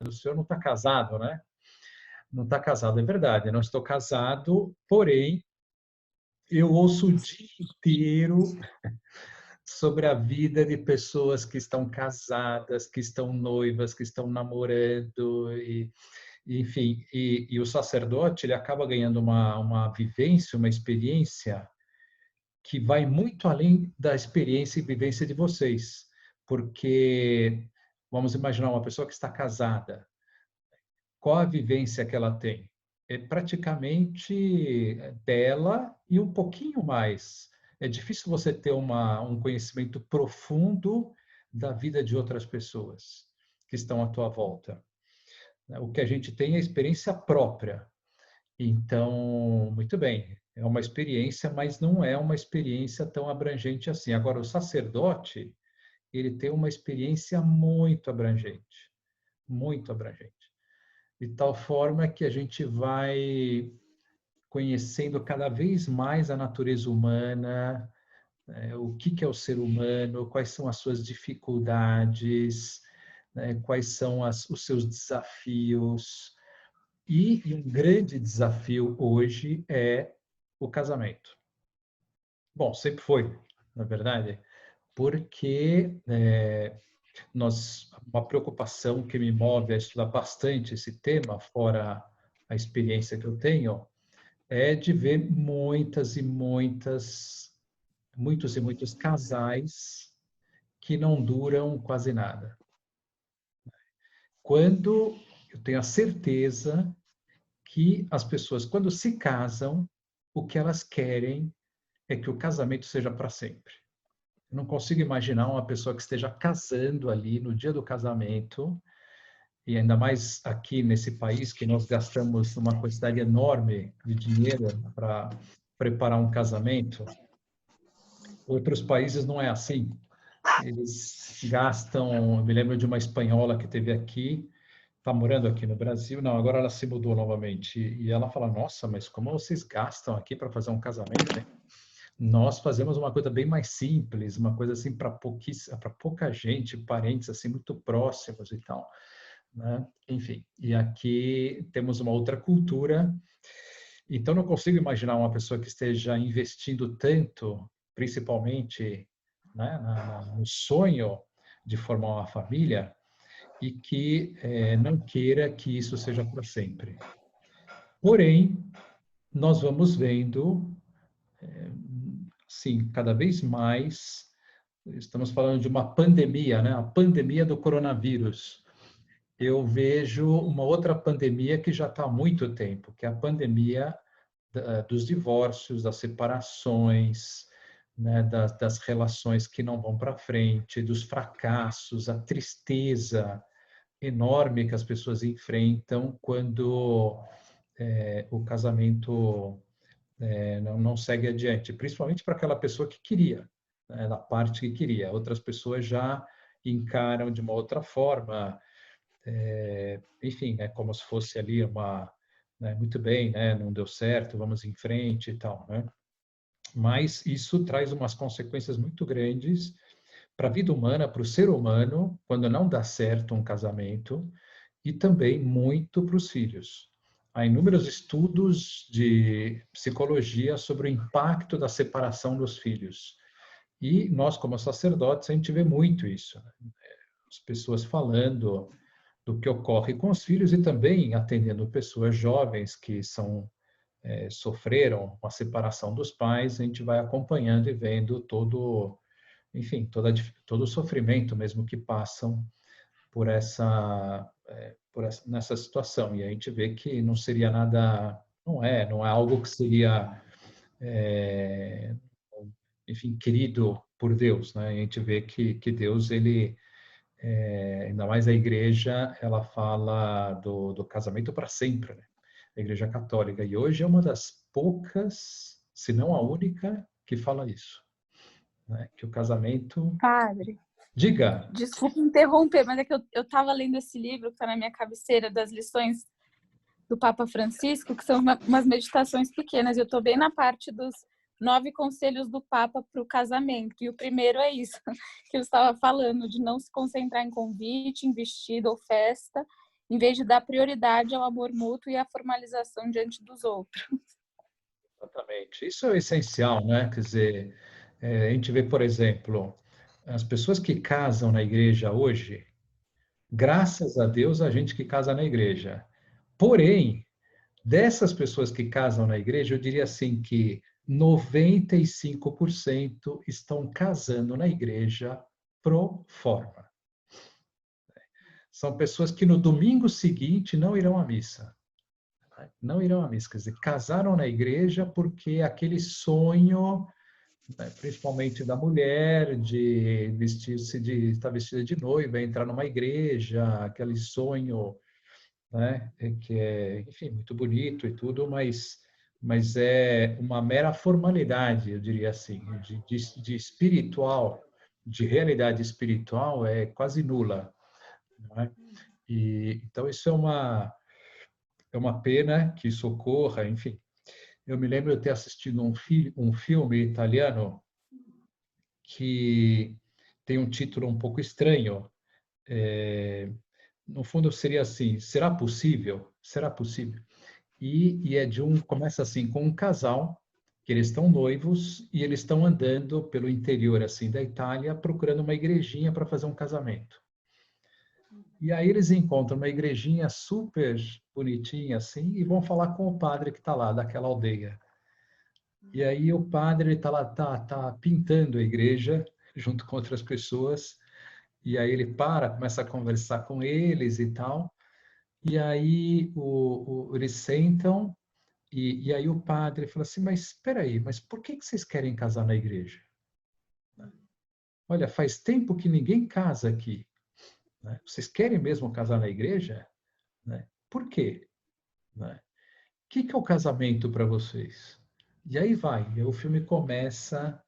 o senhor não está casado, né? Não está casado, é verdade, eu não estou casado, porém, eu ouço o dia inteiro sobre a vida de pessoas que estão casadas, que estão noivas, que estão namorando, enfim, e o sacerdote ele acaba ganhando uma vivência, uma experiência que vai muito além da experiência e vivência de vocês, porque vamos imaginar uma pessoa que está casada, qual a vivência que ela tem? É praticamente dela e um pouquinho mais. É difícil você ter um conhecimento profundo da vida de outras pessoas que estão à tua volta. O que a gente tem é a experiência própria. Então, muito bem, é uma experiência, mas não é uma experiência tão abrangente assim. Agora, o sacerdote, ele tem uma experiência muito abrangente, muito abrangente. De tal forma que a gente vai conhecendo cada vez mais a natureza humana, o que é o ser humano, quais são as suas dificuldades, quais são os seus desafios. E um grande desafio hoje é o casamento. Bom, sempre foi, na verdade, porque uma preocupação que me move a estudar bastante esse tema, fora a experiência que eu tenho, é de ver muitos e muitos casais que não duram quase nada. Quando eu tenho a certeza que as pessoas, quando se casam, o que elas querem é que o casamento seja para sempre. Eu não consigo imaginar uma pessoa que esteja casando ali no dia do casamento, e ainda mais aqui nesse país que nós gastamos uma quantidade enorme de dinheiro para preparar um casamento. Outros países não é assim. Eles gastam, eu me lembro de uma espanhola que teve aqui, está morando aqui no Brasil, não, agora ela se mudou novamente, e ela fala, nossa, mas como vocês gastam aqui para fazer um casamento, hein? Nós fazemos uma coisa bem mais simples, uma coisa assim para pouca gente, parentes assim muito próximos e tal, né? Enfim, e aqui temos uma outra cultura, então não consigo imaginar uma pessoa que esteja investindo tanto, principalmente, né, no sonho de formar uma família e que não queira que isso seja para sempre. Porém, nós vamos vendo, sim, cada vez mais, estamos falando de uma pandemia, né? A pandemia do coronavírus. Eu vejo uma outra pandemia que já está há muito tempo, que é a pandemia dos divórcios, das separações, né? das relações que não vão para frente, dos fracassos, a tristeza enorme que as pessoas enfrentam quando o casamento não segue adiante, principalmente para aquela pessoa que queria, né, da parte que queria. Outras pessoas já encaram de uma outra forma, enfim, é como se fosse ali muito bem, né, não deu certo, vamos em frente e tal, né? Mas isso traz umas consequências muito grandes para a vida humana, para o ser humano, quando não dá certo um casamento, e também muito para os filhos. Há inúmeros estudos de psicologia sobre o impacto da separação dos filhos. E nós, como sacerdotes, a gente vê muito isso, né? As pessoas falando do que ocorre com os filhos e também atendendo pessoas jovens que sofreram a separação dos pais, a gente vai acompanhando e vendo enfim, todo o sofrimento mesmo que passam por nessa situação. E a gente vê que não seria nada, não é algo que seria, é, enfim, querido por Deus, né? A gente vê que Deus, ele, ainda mais a igreja, ela fala do casamento para sempre, né? A igreja católica. E hoje é uma das poucas, se não a única, que fala isso, né? Que o casamento... Padre, Diga. desculpa interromper, mas é que eu estava lendo esse livro que está na minha cabeceira, das lições do Papa Francisco, que são umas meditações pequenas. Eu estou bem na parte dos 9 conselhos do Papa para o casamento. E o primeiro é isso que eu estava falando, de não se concentrar em convite, em vestido ou festa, em vez de dar prioridade ao amor mútuo e à formalização diante dos outros. Exatamente. Isso é o essencial, né? Quer dizer, a gente vê, por exemplo, as pessoas que casam na igreja hoje, graças a Deus, a gente que casa na igreja. Porém, dessas pessoas que casam na igreja, eu diria assim que 95% estão casando na igreja pro forma. São pessoas que no domingo seguinte não irão à missa. Não irão à missa. Quer dizer, casaram na igreja porque aquele sonho, né, principalmente da mulher, de vestir-se de estar vestida de noiva, entrar numa igreja, aquele sonho, né, que é, enfim, muito bonito e tudo, mas é uma mera formalidade, eu diria assim, de espiritual, de realidade espiritual é quase nula, não é? E então isso é uma pena que isso ocorra, enfim. Eu me lembro de ter assistido um filme italiano que tem um título um pouco estranho. No fundo seria assim: será possível? Será possível? E é começa assim com um casal que eles estão noivos e eles estão andando pelo interior assim da Itália procurando uma igrejinha para fazer um casamento. E aí eles encontram uma igrejinha super bonitinha assim e vão falar com o padre que está lá daquela aldeia. E aí o padre está lá, tá pintando a igreja junto com outras pessoas. E aí ele começa a conversar com eles e tal. E aí eles sentam e aí o padre fala assim, mas espera aí, mas por que vocês querem casar na igreja? Olha, faz tempo que ninguém casa aqui, né? Vocês querem mesmo casar na igreja? Né? Por quê? Né? O que é o casamento para vocês? E aí vai, e o filme começa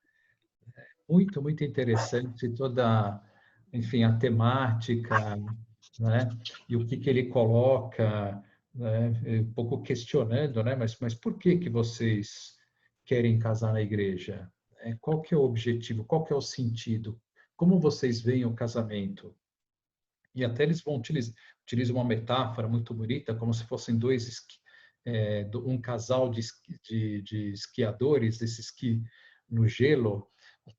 muito, muito interessante, toda, enfim, a temática, né? E o que ele coloca, né? Um pouco questionando, né? Mas por que vocês querem casar na igreja? Qual que é o objetivo? Qual que é o sentido? Como vocês veem o casamento? E até eles utilizam uma metáfora muito bonita, como se fossem um casal de esquiadores, desse esqui no gelo,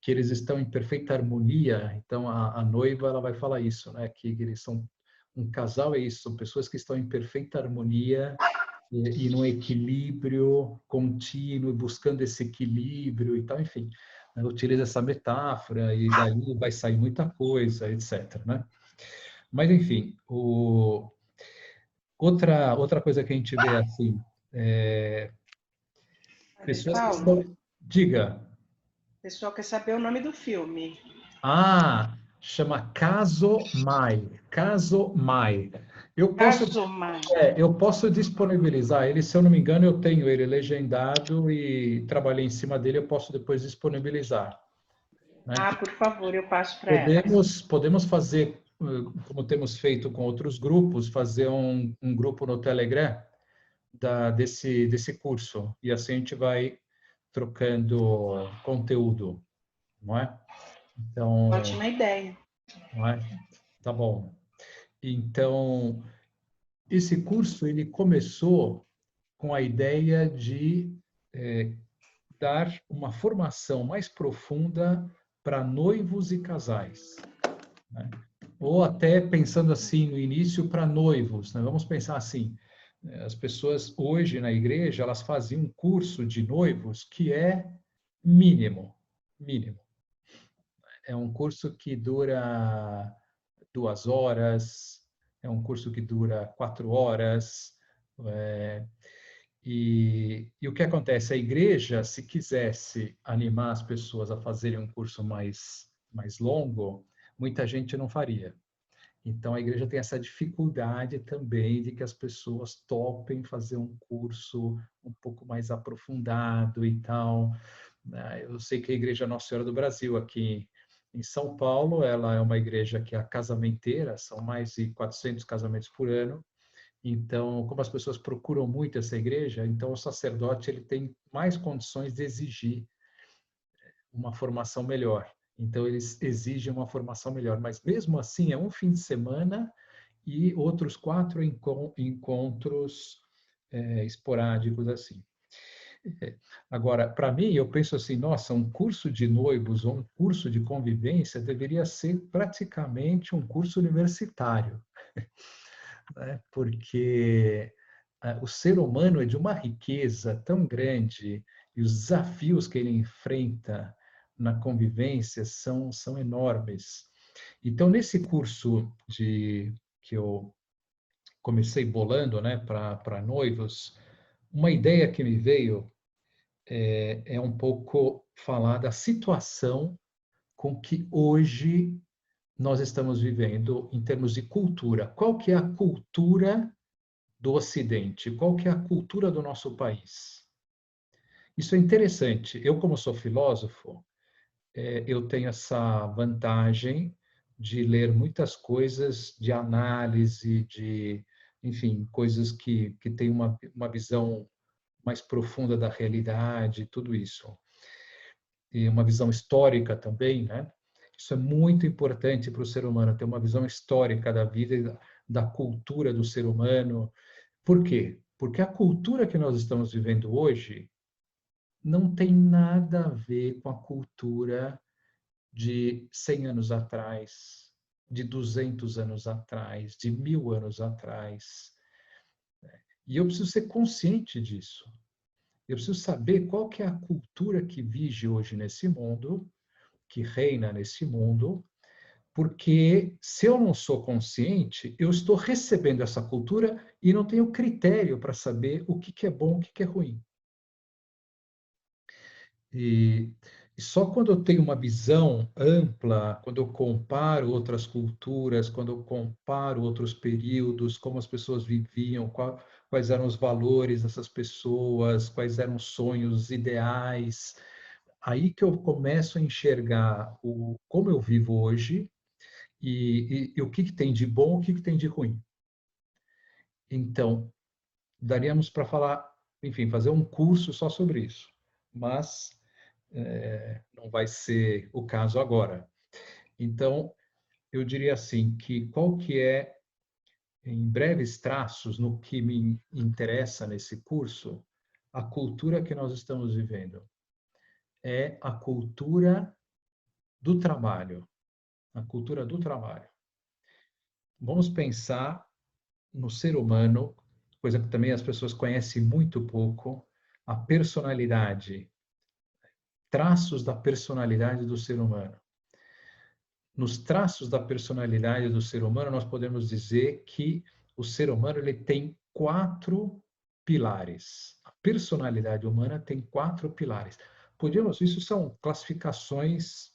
que eles estão em perfeita harmonia. Então, a noiva ela vai falar isso, né? Que eles são um casal, é isso, são pessoas que estão em perfeita harmonia e no equilíbrio contínuo, buscando esse equilíbrio e tal, enfim. Né? Utiliza essa metáfora e daí vai sair muita coisa, etc, né? Mas, enfim, outra coisa que a gente vê assim, Padre pessoas que Paulo, estão... Diga. o pessoal quer saber o nome do filme. Chama Caso Mai. Caso Mai. Eu posso, Kazuma. eu posso disponibilizar ele, se eu não me engano, eu tenho ele legendado e trabalhei em cima dele, eu posso depois disponibilizar. Né? Ah, por favor, eu passo para ela. Podemos fazer, como temos feito com outros grupos, fazer um grupo no Telegram desse curso. E assim a gente vai trocando conteúdo, não é? Então, Ótima ideia. não é? Tá bom. Então, esse curso ele começou com a ideia de dar uma formação mais profunda para noivos e casais, né? Ou até pensando assim no início para noivos, né? Vamos pensar assim, as pessoas hoje na igreja elas faziam um curso de noivos que é mínimo, mínimo. É um curso que dura 2 horas, é um curso que dura 4 horas. E o que acontece? A igreja, se quisesse animar as pessoas a fazerem um curso mais longo, muita gente não faria. Então, a igreja tem essa dificuldade também de que as pessoas topem fazer um curso um pouco mais aprofundado e tal. Eu sei que a Igreja Nossa Senhora do Brasil, aqui em São Paulo, ela é uma igreja que é a casamenteira, são mais de 400 casamentos por ano. Então, como as pessoas procuram muito essa igreja, então o sacerdote ele tem mais condições de exigir uma formação melhor. Então, eles exigem uma formação melhor. Mas, mesmo assim, é um fim de semana e outros 4 encontros esporádicos assim. Agora, para mim, eu penso assim, nossa, um curso de noivos ou um curso de convivência deveria ser praticamente um curso universitário, né? Porque o ser humano é de uma riqueza tão grande e os desafios que ele enfrenta na convivência são enormes. Então, nesse curso que eu comecei bolando, né, para noivos, uma ideia que me veio é um pouco falar da situação com que hoje nós estamos vivendo em termos de cultura. Qual que é a cultura do Ocidente? Qual que é a cultura do nosso país? Isso é interessante. Eu, como sou filósofo, eu tenho essa vantagem de ler muitas coisas de análise, enfim, coisas que têm uma visão mais profunda da realidade, tudo isso. E uma visão histórica também, né? Isso é muito importante para o ser humano, ter uma visão histórica da vida e da cultura do ser humano. Por quê? Porque a cultura que nós estamos vivendo hoje não tem nada a ver com a cultura de 100 anos atrás, de 200 anos atrás, de 1000 anos atrás. E eu preciso ser consciente disso. Eu preciso saber qual que é a cultura que vige hoje nesse mundo, que reina nesse mundo, porque se eu não sou consciente, eu estou recebendo essa cultura e não tenho critério para saber o que é bom, o que é ruim. E só quando eu tenho uma visão ampla, quando eu comparo outras culturas, quando eu comparo outros períodos, como as pessoas viviam, quais eram os valores dessas pessoas, quais eram os sonhos, ideais, aí que eu começo a enxergar como eu vivo hoje e o que tem de bom, o que tem de ruim. Então, daríamos para falar, enfim, fazer um curso só sobre isso, mas não vai ser o caso agora. Então, eu diria assim, que qual que é, em breves traços, no que me interessa nesse curso, a cultura que nós estamos vivendo. É a cultura do trabalho. A cultura do trabalho. Vamos pensar no ser humano, coisa que também as pessoas conhecem muito pouco, a personalidade, traços da personalidade do ser humano. Nos traços da personalidade do ser humano, nós podemos dizer que o ser humano ele tem 4 pilares. A personalidade humana tem 4 pilares. Isso são classificações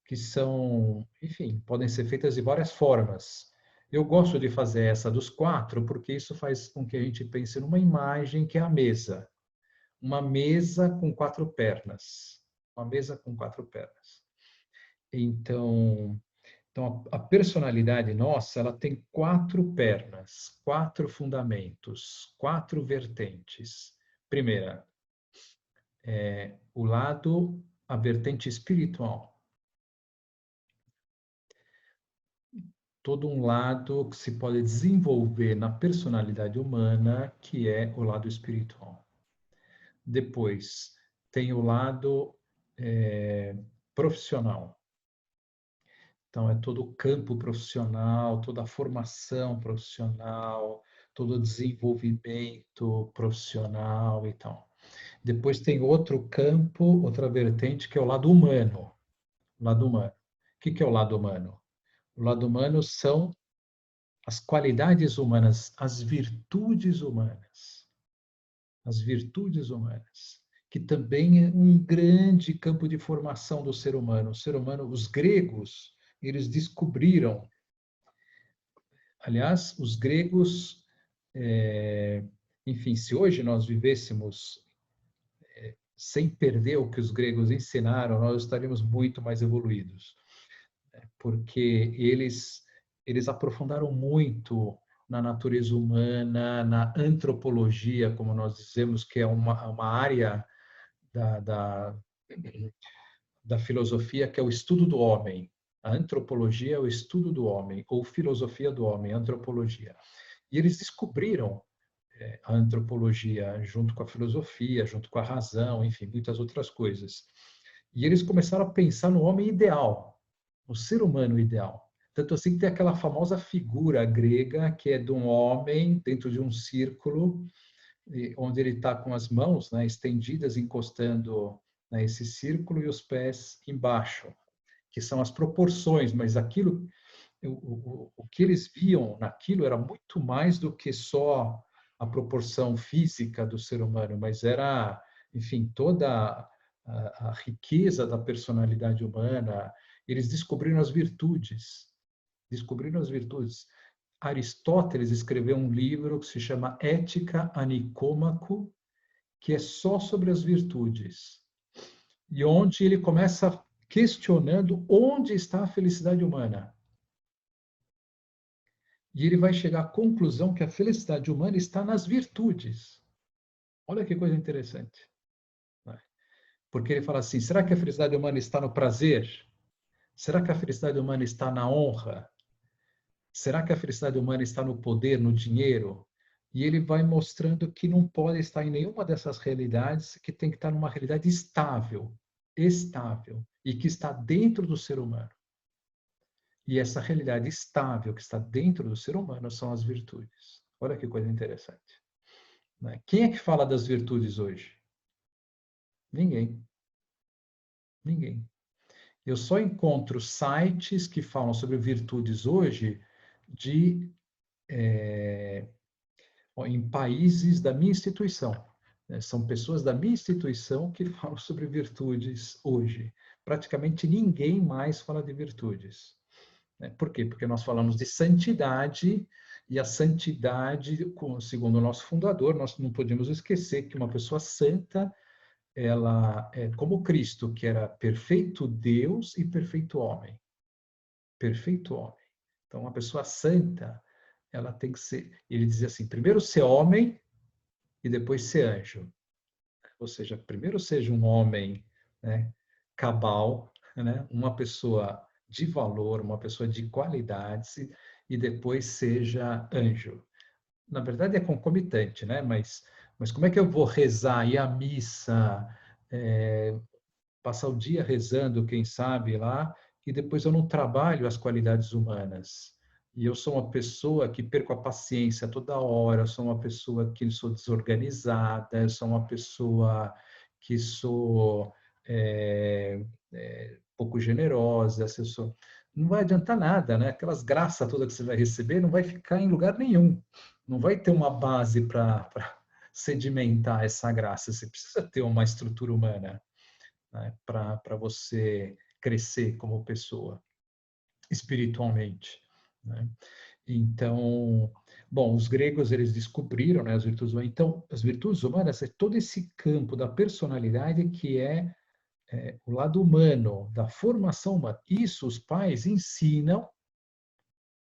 que são, enfim, podem ser feitas de várias formas. Eu gosto de fazer essa dos 4 porque isso faz com que a gente pense numa imagem que é a mesa. Uma mesa com 4 pernas. Uma mesa com 4 pernas. Então, a personalidade nossa, ela tem 4 pernas, 4 fundamentos, 4 vertentes. Primeira, a vertente espiritual. Todo um lado que se pode desenvolver na personalidade humana, que é o lado espiritual. Depois, tem o lado profissional. Então, é todo o campo profissional, toda a formação profissional, todo o desenvolvimento profissional e tal. Depois tem outro campo, outra vertente, que é o lado humano. O lado humano. O que é o lado humano? O lado humano são as qualidades humanas, as virtudes humanas. As virtudes humanas, que também é um grande campo de formação do ser humano. O ser humano, os gregos, eles descobriram. Aliás, os gregos, enfim, se hoje nós vivêssemos sem perder o que os gregos ensinaram, nós estaríamos muito mais evoluídos, porque eles aprofundaram muito na natureza humana, na antropologia, como nós dizemos, que é uma área da filosofia, que é o estudo do homem. A antropologia é o estudo do homem, ou filosofia do homem, antropologia. E eles descobriram a antropologia junto com a filosofia, junto com a razão, enfim, muitas outras coisas. E eles começaram a pensar no homem ideal, no ser humano ideal. Tanto assim que tem aquela famosa figura grega que é de um homem dentro de um círculo, onde ele está com as mãos, né, estendidas, encostando nesse círculo e os pés embaixo, que são as proporções, mas aquilo, o que eles viam naquilo era muito mais do que só a proporção física do ser humano, mas era, enfim, toda a riqueza da personalidade humana. Eles descobriram as virtudes, descobriram as virtudes. Aristóteles escreveu um livro que se chama Ética a Nicômaco, que é só sobre as virtudes, e onde ele começa questionando onde está a felicidade humana. E ele vai chegar à conclusão que a felicidade humana está nas virtudes. Olha que coisa interessante. Porque ele fala assim, será que a felicidade humana está no prazer? Será que a felicidade humana está na honra? Será que a felicidade humana está no poder, no dinheiro? E ele vai mostrando que não pode estar em nenhuma dessas realidades, que tem que estar numa realidade estável, e que está dentro do ser humano. E essa realidade estável que está dentro do ser humano são as virtudes. Olha que coisa interessante. Quem é que fala das virtudes hoje? Ninguém. Ninguém. Eu só encontro sites que falam sobre virtudes hoje em países da minha instituição. São pessoas da minha instituição que falam sobre virtudes hoje. Praticamente ninguém mais fala de virtudes. Por quê? Porque nós falamos de santidade, e a santidade, segundo o nosso fundador, nós não podemos esquecer que uma pessoa santa, ela é como Cristo, que era perfeito Deus e perfeito homem. Perfeito homem. Então, uma pessoa santa, ela tem que ser, ele dizia assim, primeiro ser homem e depois ser anjo. Ou seja, primeiro seja um homem, né, cabal, né, uma pessoa de valor, uma pessoa de qualidades, e depois seja anjo. Na verdade é concomitante, né? Mas como é que eu vou rezar, ir à missa, passar o dia rezando, quem sabe, lá, e depois eu não trabalho as qualidades humanas? E eu sou uma pessoa que perco a paciência toda hora, eu sou uma pessoa que sou desorganizada, eu sou uma pessoa que sou pouco generosa, não vai adiantar nada, né? Aquelas graças todas que você vai receber não vai ficar em lugar nenhum. Não vai ter uma base para sedimentar essa graça. Você precisa ter uma estrutura humana, né, para você crescer como pessoa, espiritualmente, né? Então, bom, os gregos, eles descobriram, né, as virtudes humanas. Então, as virtudes humanas é todo esse campo da personalidade que é o lado humano, da formação humana. Isso os pais ensinam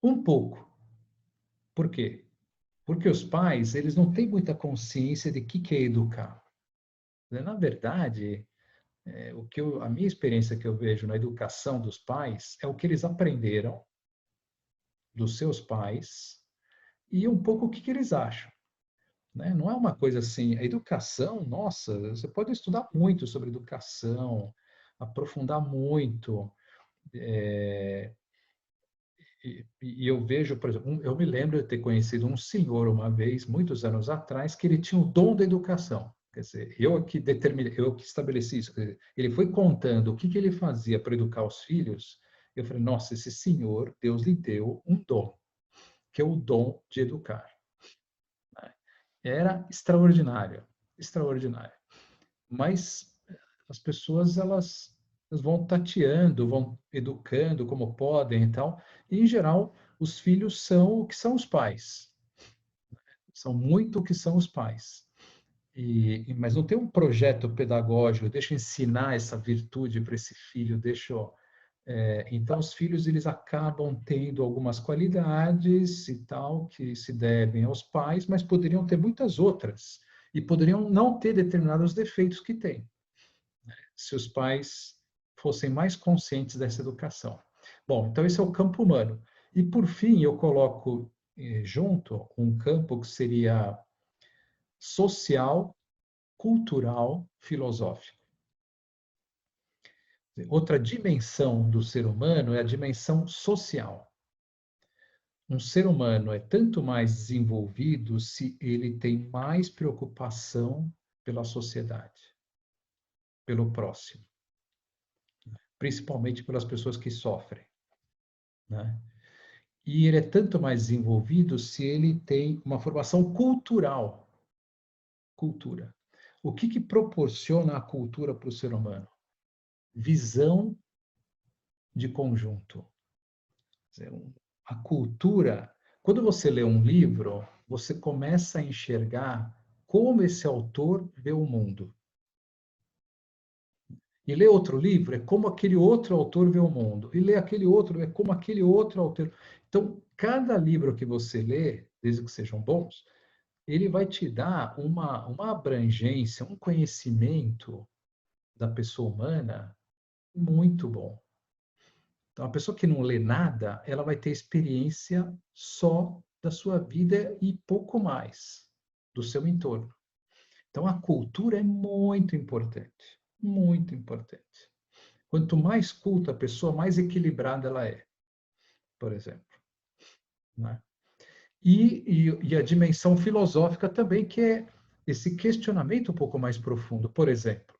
um pouco. Por quê? Porque os pais, eles não têm muita consciência de que é educar. Na verdade, a minha experiência que eu vejo na educação dos pais é o que eles aprenderam dos seus pais e um pouco o que eles acham. Né? Não é uma coisa assim, a educação, nossa, você pode estudar muito sobre educação, aprofundar muito. E eu vejo, por exemplo, eu me lembro de ter conhecido um senhor uma vez, muitos anos atrás, que ele tinha o dom da educação. Quer dizer, eu que estabeleci isso. Quer dizer, ele foi contando o que ele fazia para educar os filhos. Eu falei, nossa, esse senhor, Deus lhe deu um dom, que é o dom de educar. Era extraordinário, extraordinário. Mas as pessoas, elas vão tateando, vão educando como podem e tal. E, em geral, os filhos são o que são os pais. São muito o que são os pais. Mas não tem um projeto pedagógico, deixa eu ensinar essa virtude para esse filho, então, os filhos, eles acabam tendo algumas qualidades e tal, que se devem aos pais, mas poderiam ter muitas outras. E poderiam não ter determinados defeitos que têm, se os pais fossem mais conscientes dessa educação. Bom, então esse é o campo humano. E, por fim, eu coloco junto um campo que seria social, cultural, filosófico. Outra dimensão do ser humano é a dimensão social. Um ser humano é tanto mais desenvolvido se ele tem mais preocupação pela sociedade, pelo próximo, principalmente pelas pessoas que sofrem, né? E ele é tanto mais desenvolvido se ele tem uma formação cultural. Cultura. O que proporciona a cultura para o ser humano? Visão de conjunto. A cultura, quando você lê um livro, você começa a enxergar como esse autor vê o mundo. E ler outro livro é como aquele outro autor vê o mundo. E ler aquele outro é como aquele outro autor. Então, cada livro que você lê, desde que sejam bons, ele vai te dar uma abrangência, um conhecimento da pessoa humana muito bom. Então, a pessoa que não lê nada, ela vai ter experiência só da sua vida e pouco mais do seu entorno. Então, a cultura é muito importante, muito importante. Quanto mais culta a pessoa, mais equilibrada ela é, por exemplo, né? E a dimensão filosófica também, que é esse questionamento um pouco mais profundo. Por exemplo,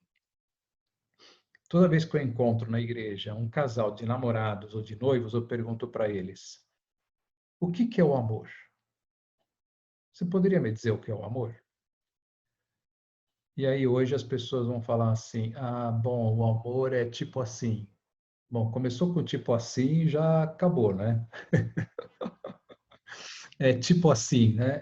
toda vez que eu encontro na igreja um casal de namorados ou de noivos, eu pergunto para eles: o que é o amor? Você poderia me dizer o que é o amor? E aí hoje as pessoas vão falar assim: ah, bom, o amor é tipo assim. Bom, começou com tipo assim, já acabou, né? É tipo assim, né?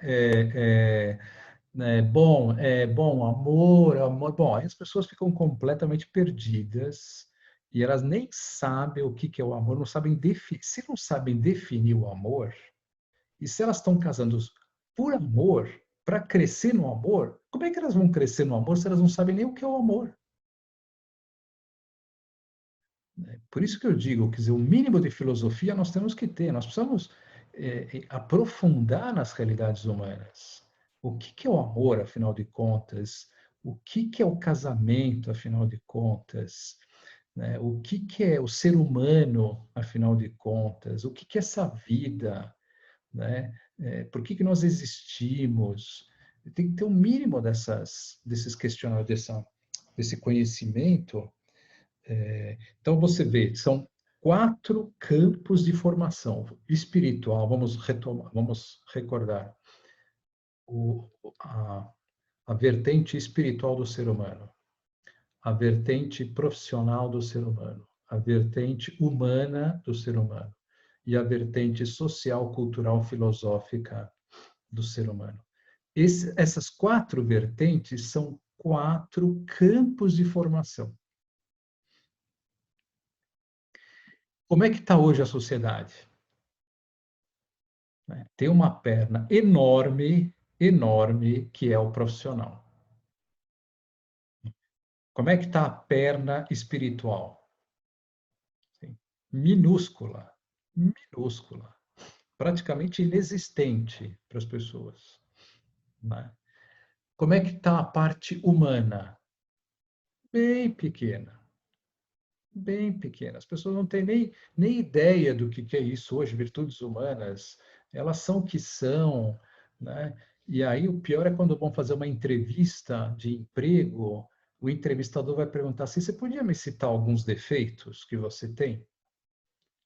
Bom, amor, amor. Bom, aí as pessoas ficam completamente perdidas e elas nem sabem o que é o amor, não sabem definir. Se não sabem definir o amor, e se elas estão casando por amor, para crescer no amor, como é que elas vão crescer no amor se elas não sabem nem o que é o amor? Por isso que eu digo, quer dizer, o mínimo de filosofia nós temos que ter, nós precisamos aprofundar nas realidades humanas. O que é o amor, afinal de contas? O que é o casamento, afinal de contas? Né? O que é o ser humano, afinal de contas? O que é essa vida? Né? Por que nós existimos? Tem que ter um mínimo desses questionários, desse conhecimento. Então, você vê, são 4 campos de formação espiritual. Vamos retomar, vamos recordar o, a, a vertente espiritual do ser humano, a vertente profissional do ser humano, a vertente humana do ser humano e a vertente social, cultural, filosófica do ser humano. Essas 4 vertentes são 4 campos de formação. Como é que está hoje a sociedade? Tem uma perna enorme, enorme, que é o profissional. Como é que está a perna espiritual? Sim. Minúscula, minúscula, praticamente inexistente para as pessoas. Né? Como é que está a parte humana? Bem pequena, bem pequena. As pessoas não têm nem ideia do que é isso hoje, virtudes humanas. Elas são o que são, né? E aí o pior é quando vão fazer uma entrevista de emprego, o entrevistador vai perguntar assim: você podia me citar alguns defeitos que você tem?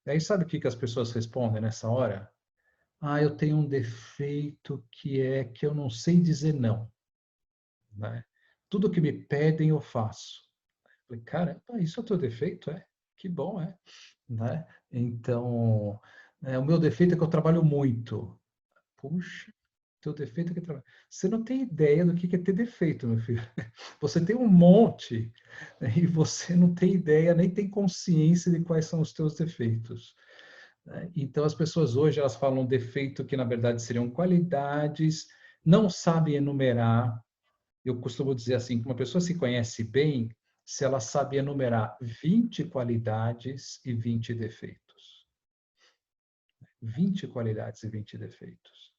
E aí sabe o que as pessoas respondem nessa hora? Ah, eu tenho um defeito que é que eu não sei dizer não, né? Tudo que me pedem eu faço. Eu falei, caramba, isso é o teu defeito, é? Que bom, é? Né? Então, o meu defeito é que eu trabalho muito. Puxa, teu defeito é que trabalho. Você não tem ideia do que é ter defeito, meu filho. Você tem um monte, né? E você não tem ideia, nem tem consciência de quais são os teus defeitos. Né? Então, as pessoas hoje elas falam defeito que, na verdade, seriam qualidades, não sabem enumerar. Eu costumo dizer assim, que uma pessoa se conhece bem se ela sabe enumerar 20 qualidades e 20 defeitos. 20 qualidades e 20 defeitos.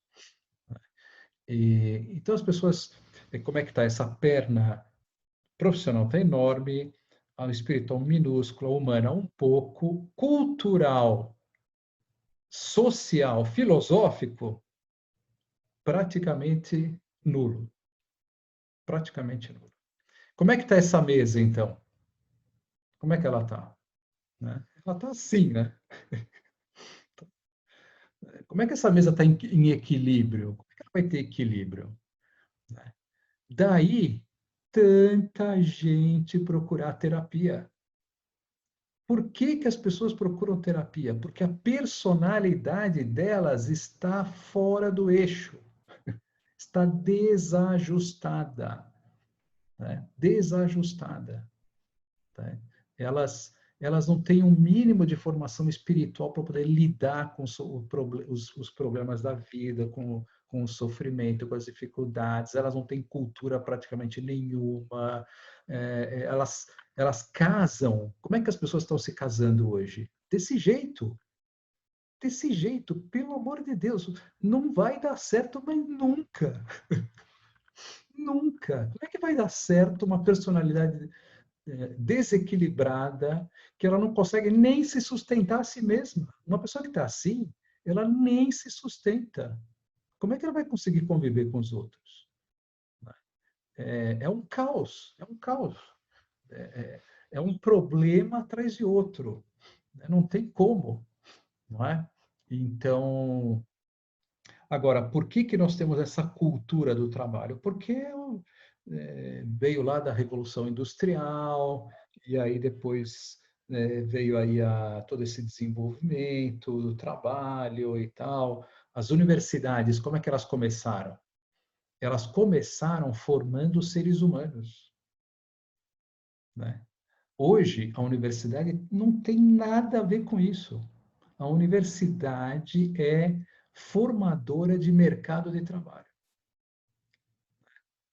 Então as pessoas, como é que está essa perna profissional está enorme, o espiritual minúsculo, a humana um pouco, cultural, social, filosófico, praticamente nulo. Praticamente nulo. Como é que está essa mesa, então? Como é que ela está? Né? Ela está assim, né? Como é que essa mesa está em equilíbrio? Como é que ela vai ter equilíbrio? Né? Daí, tanta gente procurar terapia. Por que que as pessoas procuram terapia? Porque a personalidade delas está fora do eixo, está desajustada, né? Desajustada. Tá? Elas não têm um mínimo de formação espiritual para poder lidar com os problemas da vida, com o sofrimento, com as dificuldades. Elas não têm cultura praticamente nenhuma. Elas casam. Como é que as pessoas estão se casando hoje? Desse jeito. Desse jeito, pelo amor de Deus, não vai dar certo, mas nunca. Nunca. Como é que vai dar certo uma personalidade desequilibrada, que ela não consegue nem se sustentar a si mesma? Uma pessoa que está assim, ela nem se sustenta. Como é que ela vai conseguir conviver com os outros? É um caos, é um caos. É um problema atrás de outro. Não tem como, não é? Então, agora, por que que nós temos essa cultura do trabalho? Porque veio lá da Revolução Industrial, e aí depois veio aí todo esse desenvolvimento do trabalho e tal. As universidades, como é que elas começaram? Elas começaram formando seres humanos, né? Hoje, a universidade não tem nada a ver com isso. A universidade é formadora de mercado de trabalho.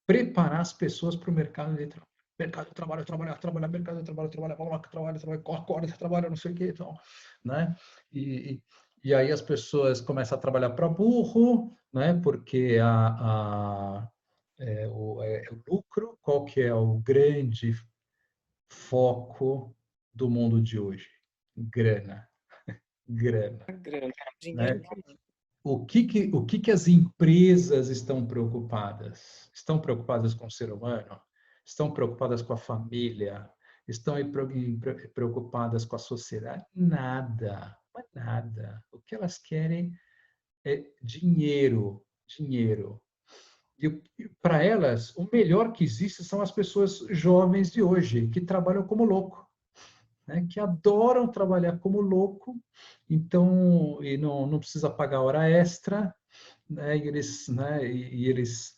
Preparar as pessoas para o mercado de trabalho. Mercado de trabalho, trabalhar, mercado de trabalho, vamos lá, trabalho, acorda, trabalha, não sei o quê, então, né? E aí as pessoas começam a trabalhar para burro, né? Porque o lucro, qual que é o grande foco do mundo de hoje? Grana, grana, A grana, né? dinheiro que O que as empresas estão preocupadas? Estão preocupadas com o ser humano? Estão preocupadas com a família? Estão preocupadas com a sociedade? Nada, mas nada. O que elas querem é dinheiro, dinheiro. E para elas, o melhor que existe são as pessoas jovens de hoje, que trabalham como louco, né, que adoram trabalhar como louco, então, e não precisa pagar hora extra, né, e eles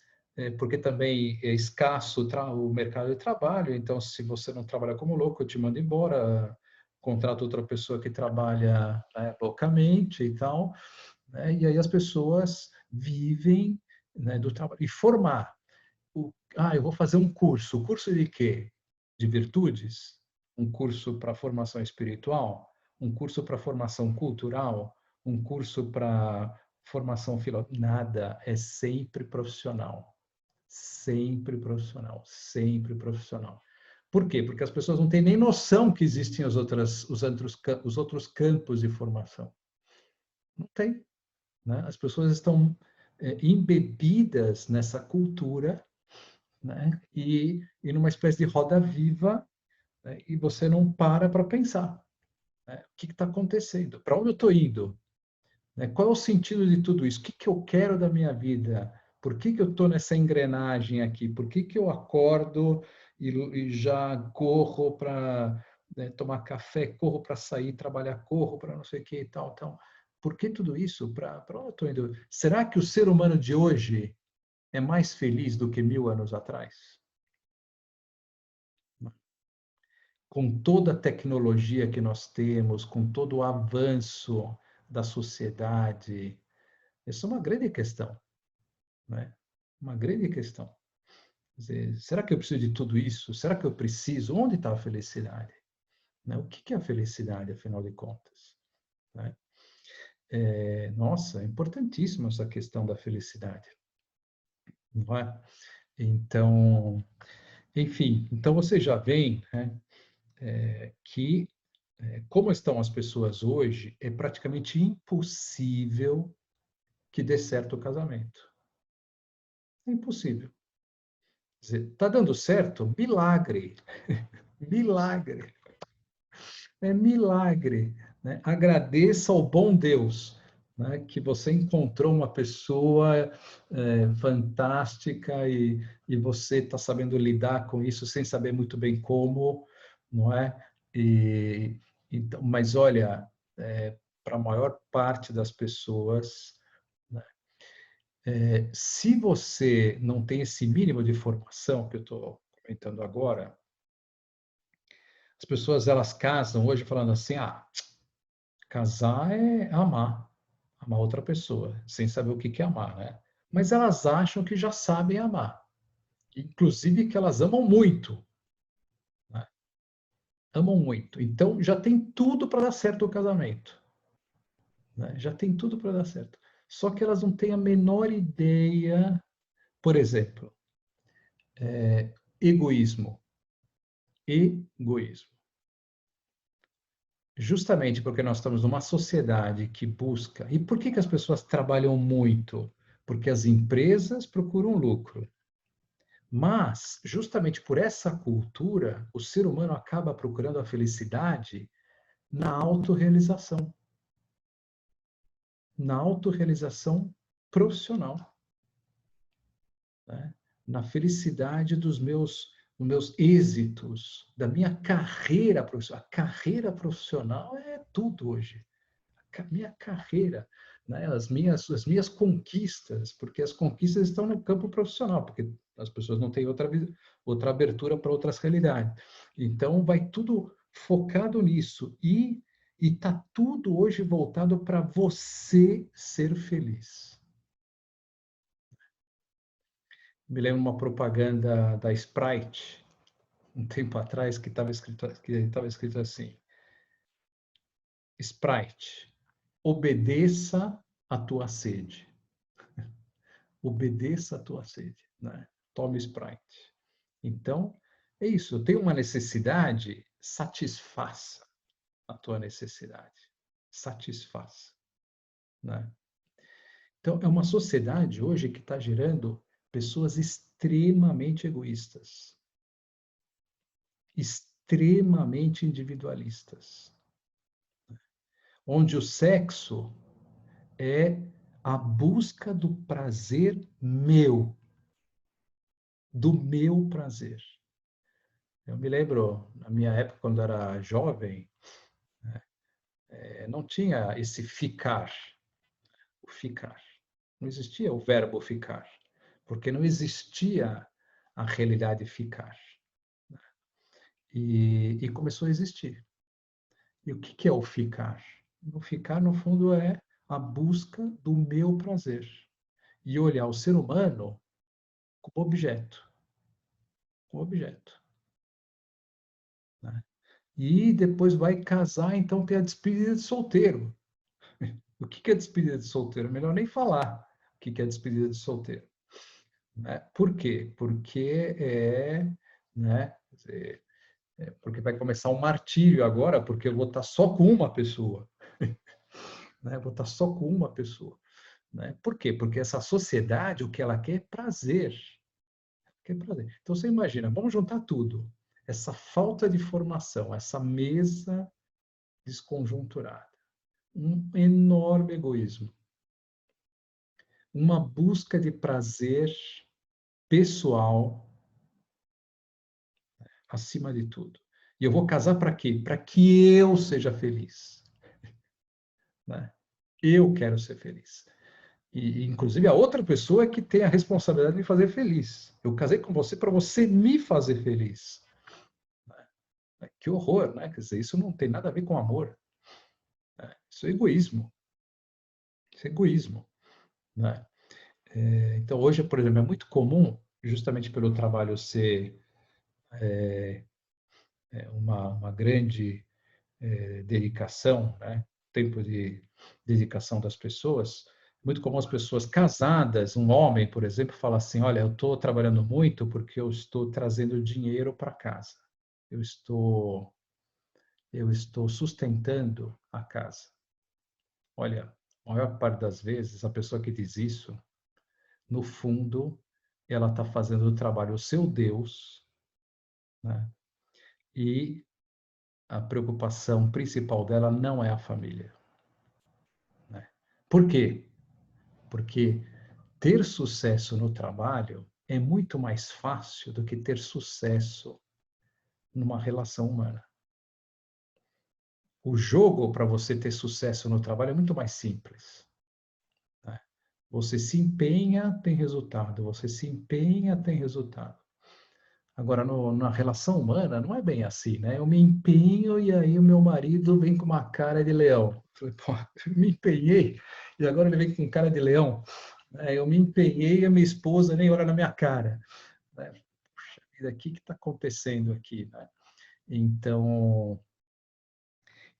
porque também é escasso o mercado de trabalho, então, se você não trabalha como louco, eu te mando embora, contrato outra pessoa que trabalha, né, loucamente e tal, né, e aí as pessoas vivem, né, do trabalho. E formar. Eu vou fazer um curso. Curso de quê? De virtudes? Um curso para formação espiritual? Um curso para formação cultural? Um curso para formação filosófica? Nada. É sempre profissional. Sempre profissional. Sempre profissional. Por quê? Porque as pessoas não têm nem noção que existem os outros campos de formação. Não tem, né? As pessoas estão embebidas nessa cultura, né? E numa espécie de roda viva, né? E você não para pensar, né? O que está acontecendo? Para onde eu estou indo? Né? Qual é o sentido de tudo isso? O que eu quero da minha vida? Por que eu estou nessa engrenagem aqui? Por que eu acordo e já corro para, né, tomar café, corro para sair, trabalhar, corro para não sei o que e tal, tal? Por que tudo isso? Para onde eu estou indo? Será que o ser humano de hoje é mais feliz do que 1000 anos atrás? Com toda a tecnologia que nós temos, com todo o avanço da sociedade, isso é uma grande questão, né? Uma grande questão. Quer dizer, será que eu preciso de tudo isso? Será que eu preciso? Onde está a felicidade? Né? O que é a felicidade, afinal de contas? Né? Nossa, é importantíssima essa questão da felicidade, não é? Então, enfim, então você já vê, né, que como estão as pessoas hoje, é praticamente impossível que dê certo o casamento. É impossível. Quer dizer, está dando certo? Milagre. Milagre. É milagre. Né? Agradeça ao bom Deus, né, que você encontrou uma pessoa fantástica e você está sabendo lidar com isso sem saber muito bem como, não é? Então, mas olha, para a maior parte das pessoas, né, se você não tem esse mínimo de formação que eu estou comentando agora, as pessoas elas casam hoje falando assim, casar é amar outra pessoa, sem saber o que é amar, né? Mas elas acham que já sabem amar, inclusive que elas amam muito, né? Amam muito. Então já tem tudo para dar certo o casamento, né? Já tem tudo para dar certo. Só que elas não têm a menor ideia, por exemplo, egoísmo. Egoísmo. Justamente porque nós estamos numa sociedade que busca. E por que as pessoas trabalham muito? Porque as empresas procuram lucro. Mas, justamente por essa cultura, o ser humano acaba procurando a felicidade na autorrealização. Na autorrealização profissional. Né? Na felicidade dos meus êxitos, da minha carreira profissional. A carreira profissional é tudo hoje. Minha carreira, né? As minhas conquistas, porque as conquistas estão no campo profissional, porque as pessoas não têm outra abertura para outras realidades. Então, vai tudo focado nisso e está tudo hoje voltado para você ser feliz. Me lembro uma propaganda da Sprite, um tempo atrás, que estava escrito assim: Sprite, obedeça a tua sede. Obedeça a tua sede, né? Tome Sprite. Então, é isso. Eu tenho uma necessidade, satisfaça a tua necessidade. Satisfaça, né? Então, é uma sociedade hoje que está gerando pessoas extremamente egoístas, extremamente individualistas, onde o sexo é a busca do prazer meu, do meu prazer. Eu me lembro, na minha época, quando era jovem, não tinha esse ficar, o ficar. Não existia o verbo ficar, porque não existia a realidade ficar. E começou a existir. E o que é o ficar? O ficar, no fundo, é a busca do meu prazer. E olhar o ser humano como objeto. Como objeto. Né? E depois vai casar, então tem a despedida de solteiro. O que é despedida de solteiro? É melhor nem falar o que é despedida de solteiro. Né? Por quê? Né, porque vai começar um martírio agora, porque eu vou estar só com uma pessoa. Né? Eu vou estar só com uma pessoa. Né? Por quê? Porque essa sociedade, o que ela quer é prazer. Quer prazer. Então, você imagina, vamos juntar tudo. Essa falta de formação, essa mesa desconjunturada, um enorme egoísmo, uma busca de prazer pessoal acima de tudo. E eu vou casar para quê? Para que eu seja feliz. Né? Eu quero ser feliz. E, inclusive, a outra pessoa é que tem a responsabilidade de me fazer feliz. Eu casei com você para você me fazer feliz. Que horror, né? Quer dizer, isso não tem nada a ver com amor. Isso é egoísmo. Isso é egoísmo. Né? Então, hoje, por exemplo, é muito comum, justamente pelo trabalho ser uma grande dedicação, né? tempo de dedicação das pessoas, muito comum as pessoas casadas, um homem, por exemplo, fala assim, olha, eu estou trabalhando muito porque eu estou trazendo dinheiro para casa. Eu estou sustentando a casa. Olha, a maior parte das vezes, a pessoa que diz isso, no fundo, ela está fazendo o trabalho, o seu Deus, né? E a preocupação principal dela não é a família, né? Por quê? Porque ter sucesso no trabalho é muito mais fácil do que ter sucesso numa relação humana. O jogo para você ter sucesso no trabalho é muito mais simples, né? Você se empenha, tem resultado. Você se empenha, tem resultado. Agora, na relação humana, não é bem assim, né? Eu me empenho e aí o meu marido vem com uma cara de leão. Eu falei, pô, eu me empenhei e agora ele vem com cara de leão. Eu me empenhei e a minha esposa nem olha na minha cara. Puxa vida, o que está acontecendo aqui, né? Então,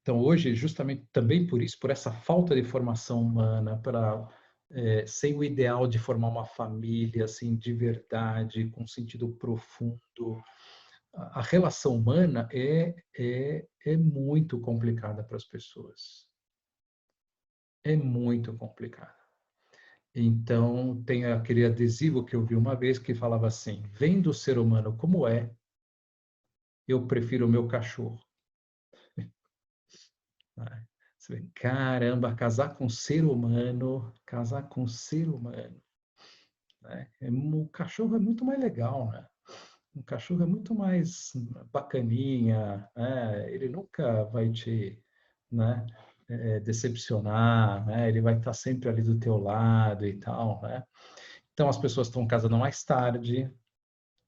hoje, justamente também por isso, por essa falta de formação humana, sem o ideal de formar uma família assim, de verdade, com sentido profundo, a relação humana é muito complicada para as pessoas. É muito complicada. Então, tem aquele adesivo que eu vi uma vez que falava assim, vendo o ser humano como é, eu prefiro o meu cachorro. Você vê, caramba, casar com ser humano, né? O cachorro é muito mais legal, né? Um cachorro é muito mais bacaninha, né? Ele nunca vai te, né, decepcionar, né? Ele vai estar sempre ali do teu lado e tal, né? Então as pessoas estão casando mais tarde,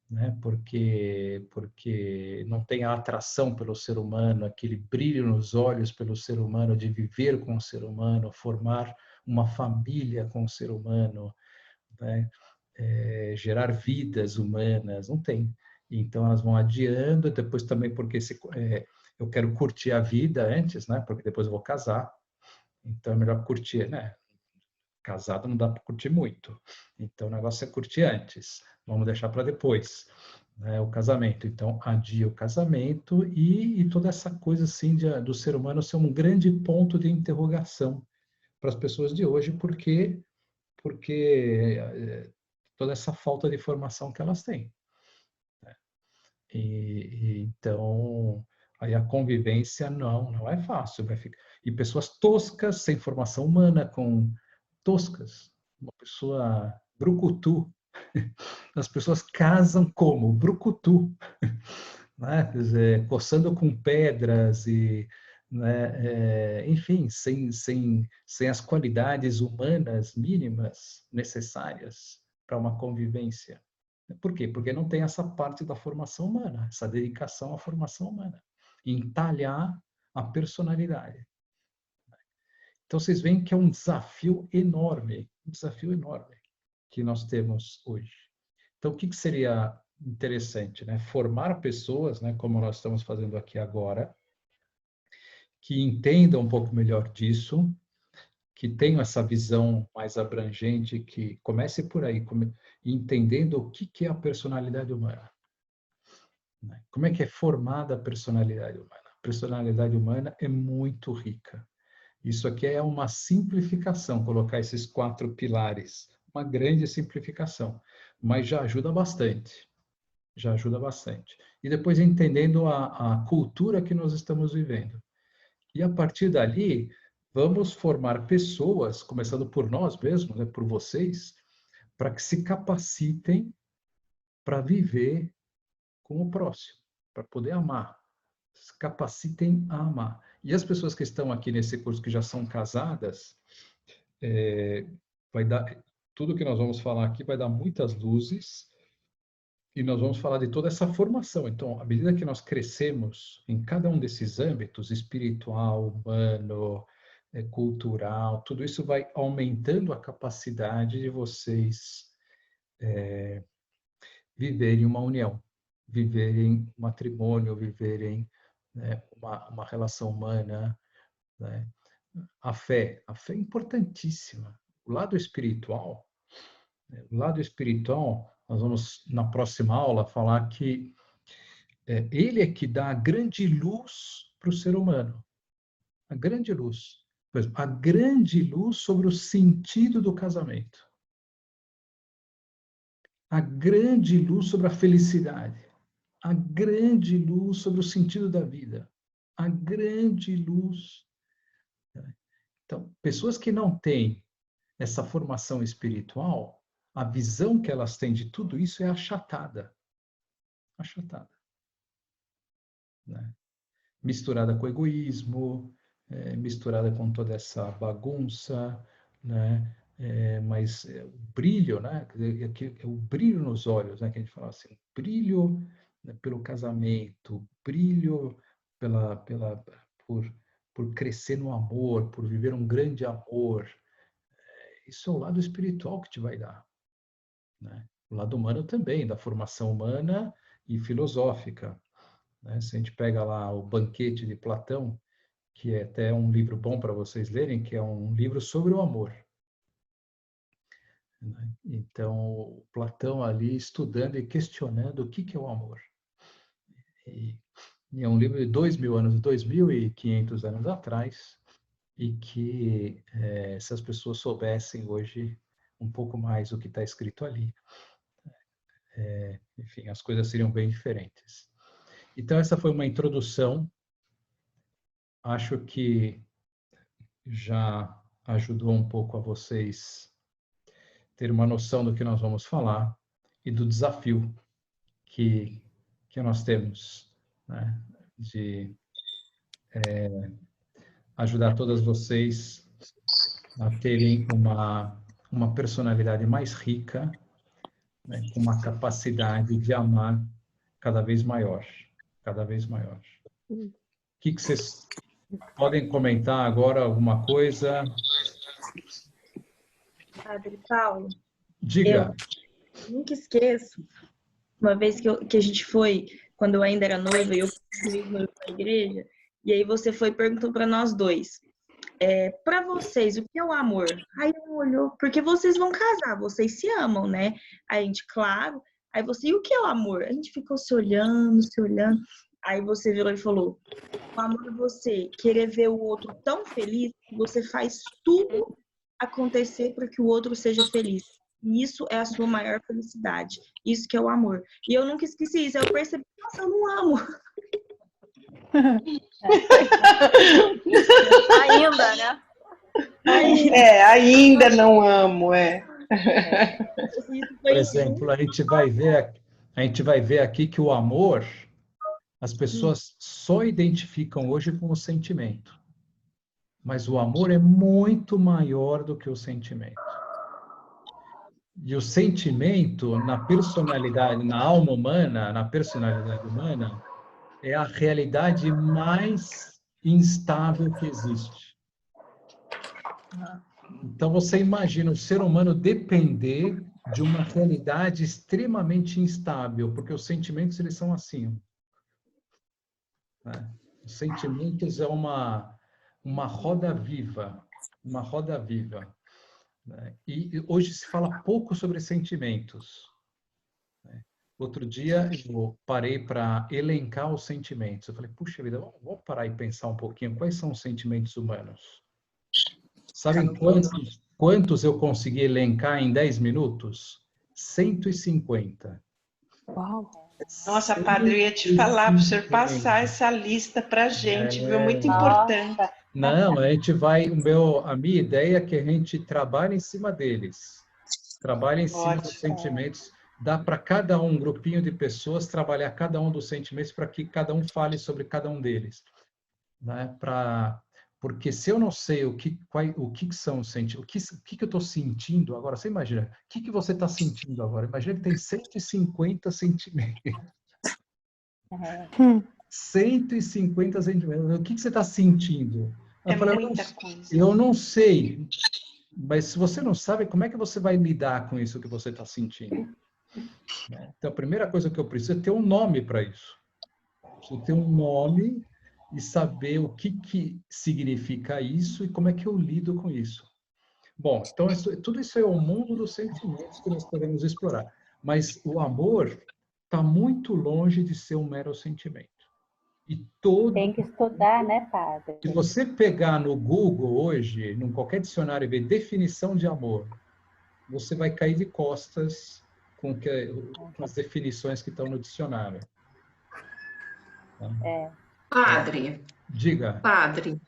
né? Porque não tem a atração pelo ser humano, aquele brilho nos olhos pelo ser humano, de viver com o ser humano, formar uma família com o ser humano, né? Gerar vidas humanas, não tem. Então elas vão adiando, depois também porque eu quero curtir a vida antes, né? Porque depois eu vou casar, então é melhor curtir, né? Casado não dá para curtir muito, então o negócio é curtir antes, vamos deixar para depois, né? O casamento. Então adia o casamento e toda essa coisa assim do ser humano ser um grande ponto de interrogação para as pessoas de hoje, porque toda essa falta de formação que elas têm, né? Então, aí a convivência não é fácil, vai ficar. E pessoas toscas, sem formação humana, toscas, uma pessoa brucutu. As pessoas casam como? Brucutu, né? Quer dizer, coçando com pedras e, né, enfim, sem as qualidades humanas mínimas necessárias para uma convivência. Por quê? Porque não tem essa parte da formação humana, essa dedicação à formação humana, entalhar a personalidade. Então, vocês veem que é um desafio enorme que nós temos hoje. Então, o que seria interessante, né? Formar pessoas, né, como nós estamos fazendo aqui agora, que entendam um pouco melhor disso, que tenham essa visão mais abrangente, que comece por aí, entendendo o que é a personalidade humana, né? Como é que é formada a personalidade humana? A personalidade humana é muito rica. Isso aqui é uma simplificação, colocar esses 4 pilares, uma grande simplificação, mas já ajuda bastante. Já ajuda bastante. E depois entendendo a cultura que nós estamos vivendo. E a partir dali, vamos formar pessoas, começando por nós mesmos, né, por vocês, para que se capacitem para viver com o próximo, para poder amar. Se capacitem a amar. E as pessoas que estão aqui nesse curso, que já são casadas, vai dar, tudo que nós vamos falar aqui vai dar muitas luzes. E nós vamos falar de toda essa formação. Então, à medida que nós crescemos em cada um desses âmbitos, espiritual, humano, cultural, tudo isso vai aumentando a capacidade de vocês viverem uma união, viverem um matrimônio, viverem, né, uma relação humana, né? A fé é importantíssima. O lado espiritual, nós vamos na próxima aula falar que ele é que dá a grande luz para o ser humano. A grande luz. Por exemplo, a grande luz sobre o sentido do casamento. A grande luz sobre a felicidade. A grande luz sobre o sentido da vida. A grande luz. Então, pessoas que não têm essa formação espiritual, a visão que elas têm de tudo isso é achatada. Achatada. Né? Misturada com egoísmo, misturada com toda essa bagunça, né? Mas o brilho, né? É o brilho nos olhos, né? Que a gente fala assim, brilho, né, pelo casamento, brilho por, por crescer no amor, por viver um grande amor. Isso é o lado espiritual que te vai dar, né? O lado humano também, da formação humana e filosófica, né? Se a gente pega lá o Banquete de Platão, que é até um livro bom para vocês lerem, que é um livro sobre o amor. Então, Platão ali estudando e questionando o que é o amor. E é um livro de 2.000 anos, 2.500 anos atrás, e que se as pessoas soubessem hoje um pouco mais o que está escrito ali, enfim, as coisas seriam bem diferentes. Então, essa foi uma introdução. Acho que já ajudou um pouco a vocês ter uma noção do que nós vamos falar e do desafio que nós temos, né? De ajudar todas vocês a terem uma personalidade mais rica, né? Com uma capacidade de amar cada vez maior, cada vez maior. O que vocês podem comentar agora, alguma coisa? Padre Paulo, Diga. eu nunca esqueço, uma vez que a gente foi, quando eu ainda era noiva, e eu fui noiva na igreja, e aí você foi e perguntou para nós dois, para vocês, o que é o amor? Aí um olhou, porque vocês vão casar, vocês se amam, né? Aí a gente, claro. Aí você, e o que é o amor? A gente ficou se olhando, se olhando. Aí você virou e falou, o amor é você querer ver o outro tão feliz que você faz tudo acontecer para que o outro seja feliz. E isso é a sua maior felicidade. Isso que é o amor. E eu nunca esqueci isso. Aí eu percebi, nossa, eu não amo. Ainda, né? Ainda não amo, Por exemplo, a gente vai ver aqui que o amor, as pessoas só identificam hoje com o sentimento. Mas o amor é muito maior do que o sentimento. E o sentimento, na personalidade, na alma humana, na personalidade humana, é a realidade mais instável que existe. Então, você imagina o ser humano depender de uma realidade extremamente instável, porque os sentimentos, eles são assim. Né? Os sentimentos é uma roda viva, uma roda viva. Né? E hoje se fala pouco sobre sentimentos. Né? Outro dia eu parei para elencar os sentimentos. Eu falei, puxa vida, vamos parar e pensar um pouquinho quais são os sentimentos humanos. Sabem quantos eu consegui elencar em 10 minutos? 150. Uau! Nossa, padre, eu ia te falar para o senhor passar essa lista para a gente, viu? Muito importante. Não, a minha ideia é que a gente trabalhe em cima deles. Trabalhe em cima dos sentimentos. Dá para cada um grupinho de pessoas trabalhar cada um dos sentimentos para que cada um fale sobre cada um deles. Né? Porque se eu não sei o que são os sentimentos, o que eu estou sentindo agora, você imagina, o que você está sentindo agora? Imagina que tem 150 sentimentos. 150 sentimentos. O que você está sentindo? Eu não sei. Mas se você não sabe, como é que você vai lidar com isso que você está sentindo? Então, a primeira coisa que eu preciso é ter um nome para isso. Preciso ter um nome e saber o que significa isso e como é que eu lido com isso. Bom, então tudo isso é o mundo dos sentimentos que nós podemos explorar. Mas o amor está muito longe de ser um mero sentimento. E Tem que estudar, né, padre? Se você pegar no Google hoje, em qualquer dicionário, e ver definição de amor, você vai cair de costas com as definições que estão no dicionário. Padre. Diga. Padre,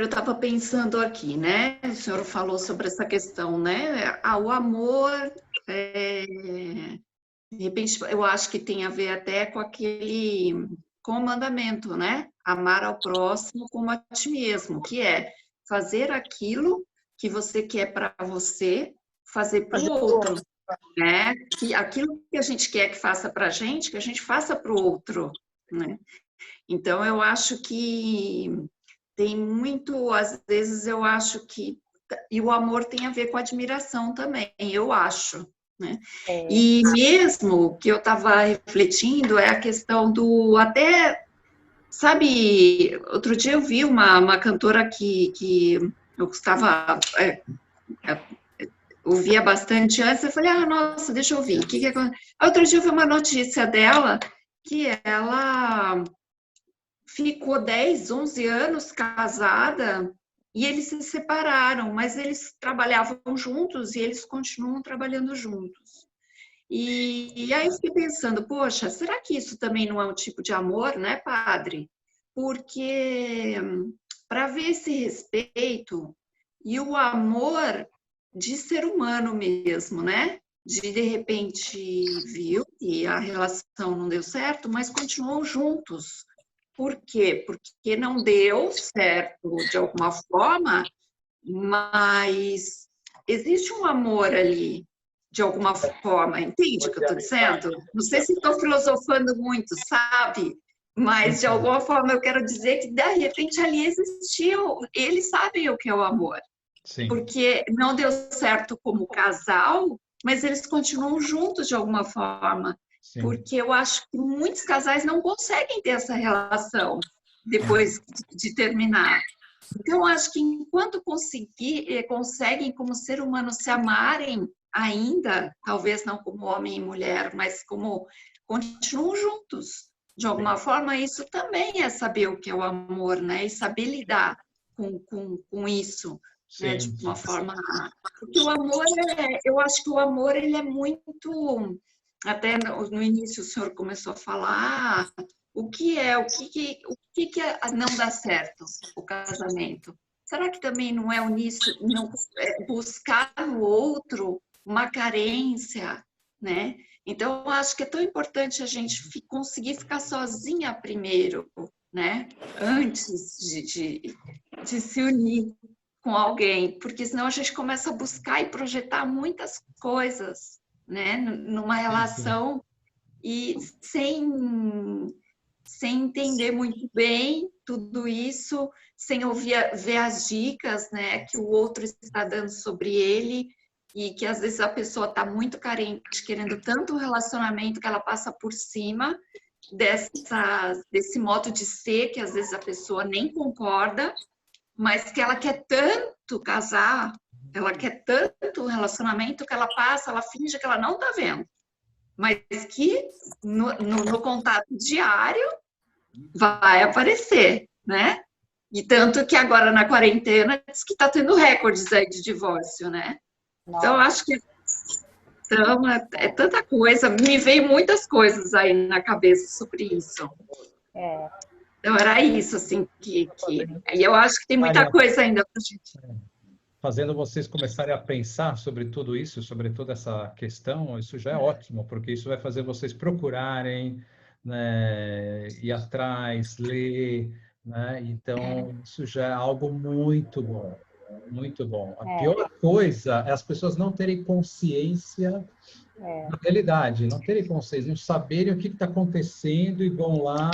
eu estava pensando aqui, né? O senhor falou sobre essa questão, né? O amor, de repente, eu acho que tem a ver até com com o mandamento, né? Amar ao próximo como a ti mesmo, que é fazer aquilo que você quer para você, fazer para o outro, né? Que aquilo que a gente quer que faça para a gente, que a gente faça para o outro, né? Então, eu acho que tem muito, às vezes eu acho que, e o amor tem a ver com a admiração também, eu acho, né? E mesmo que eu estava refletindo é a questão do, até, sabe, outro dia eu vi uma cantora que eu estava, ouvia bastante antes, eu falei, nossa, deixa eu ouvir, o que aconteceu? Outro dia eu vi uma notícia dela, que ela ficou 10, 11 anos casada e eles se separaram, mas eles trabalhavam juntos e eles continuam trabalhando juntos. E aí eu fiquei pensando, poxa, será que isso também não é um tipo de amor, né, padre? Porque para ver esse respeito e o amor de ser humano mesmo, né? De repente viu que a relação não deu certo, mas continuam juntos. Por quê? Porque não deu certo de alguma forma, mas existe um amor ali, de alguma forma. Entende o que eu estou dizendo? Não sei se estou filosofando muito, sabe? Mas, de alguma forma, eu quero dizer que, de repente, ali existiu. Eles sabem o que é o amor. Sim. Porque não deu certo como casal, mas eles continuam juntos de alguma forma. Sim. Porque eu acho que muitos casais não conseguem ter essa relação depois de terminar. Então, eu acho que enquanto conseguem, como ser humano, se amarem ainda, talvez não como homem e mulher, mas como continuam juntos. De alguma forma, isso também é saber o que é o amor, né? E saber lidar com isso. Né, de uma forma... Porque o amor, eu acho que o amor ele é muito... Até no início o senhor começou a falar o que não dá certo o casamento. Será que também não é o início, não buscar no outro uma carência, né? Então, eu acho que é tão importante a gente conseguir ficar sozinha primeiro, né? Antes de se unir com alguém, porque senão a gente começa a buscar e projetar muitas coisas, né, numa relação e sem entender muito bem tudo isso, sem ver as dicas, né, que o outro está dando sobre ele e que às vezes a pessoa está muito carente, querendo tanto relacionamento que ela passa por cima desse modo de ser que às vezes a pessoa nem concorda, mas que ela quer tanto casar, ela quer tanto relacionamento que ela passa, ela finge que ela não está vendo. Mas que no contato diário vai aparecer, né? E tanto que agora na quarentena diz que está tendo recordes aí de divórcio, né? Nossa. Então, acho que é tanta coisa, me veio muitas coisas aí na cabeça sobre isso. Então, era isso, assim, e eu acho que tem muita coisa ainda para a gente. Fazendo vocês começarem a pensar sobre tudo isso, sobre toda essa questão, isso já é ótimo, porque isso vai fazer vocês procurarem, né, ir atrás, ler, né? Então, isso já é algo muito bom, muito bom. A pior coisa é as pessoas não terem consciência da realidade, não terem consciência, não saberem o que está acontecendo e vão lá,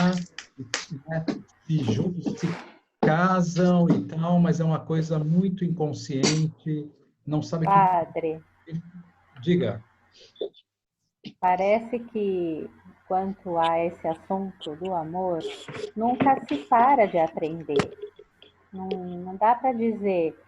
né, se casam e tal, mas é uma coisa muito inconsciente, não sabe o que... Padre, Diga. parece que quanto a esse assunto do amor, nunca se para de aprender. Não dá para dizer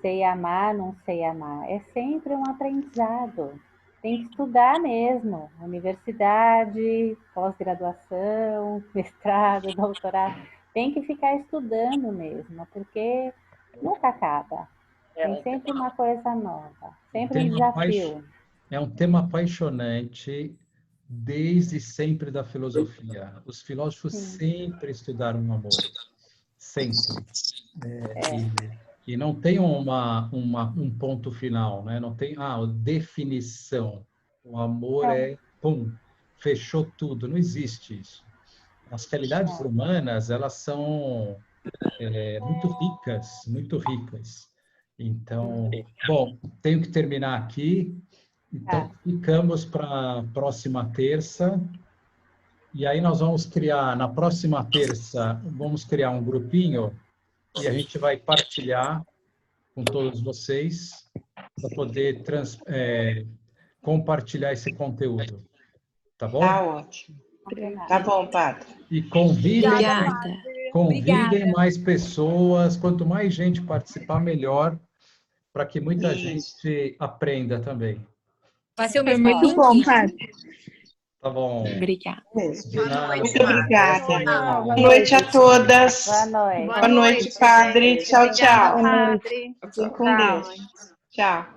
sei amar, não sei amar. É sempre um aprendizado. Tem que estudar mesmo. Universidade, pós-graduação, mestrado, doutorado. Tem que ficar estudando mesmo, porque nunca acaba. Tem sempre uma coisa nova, sempre um desafio. É um tema apaixonante desde sempre da filosofia. Os filósofos sempre estudaram o amor. Sempre. E não tem um ponto final, né? Não tem definição. O amor pum, fechou tudo. Não existe isso. As realidades humanas, elas são muito ricas, muito ricas. Então, bom, tenho que terminar aqui. Então, ficamos para a próxima terça. E aí nós vamos criar, na próxima terça, vamos criar um grupinho e a gente vai partilhar com todos vocês para poder compartilhar esse conteúdo. Tá bom? Tá ótimo. Tá bom, padre. E convidem mais pessoas. Quanto mais gente participar, melhor, para que muita gente aprenda também. Vai ser muito bom, padre. Tá bom. Obrigada. Muito obrigada. Boa noite a todas. Boa noite. Boa noite, padre. Tchau, tchau. Padre. Fiquem com Deus. Tchau.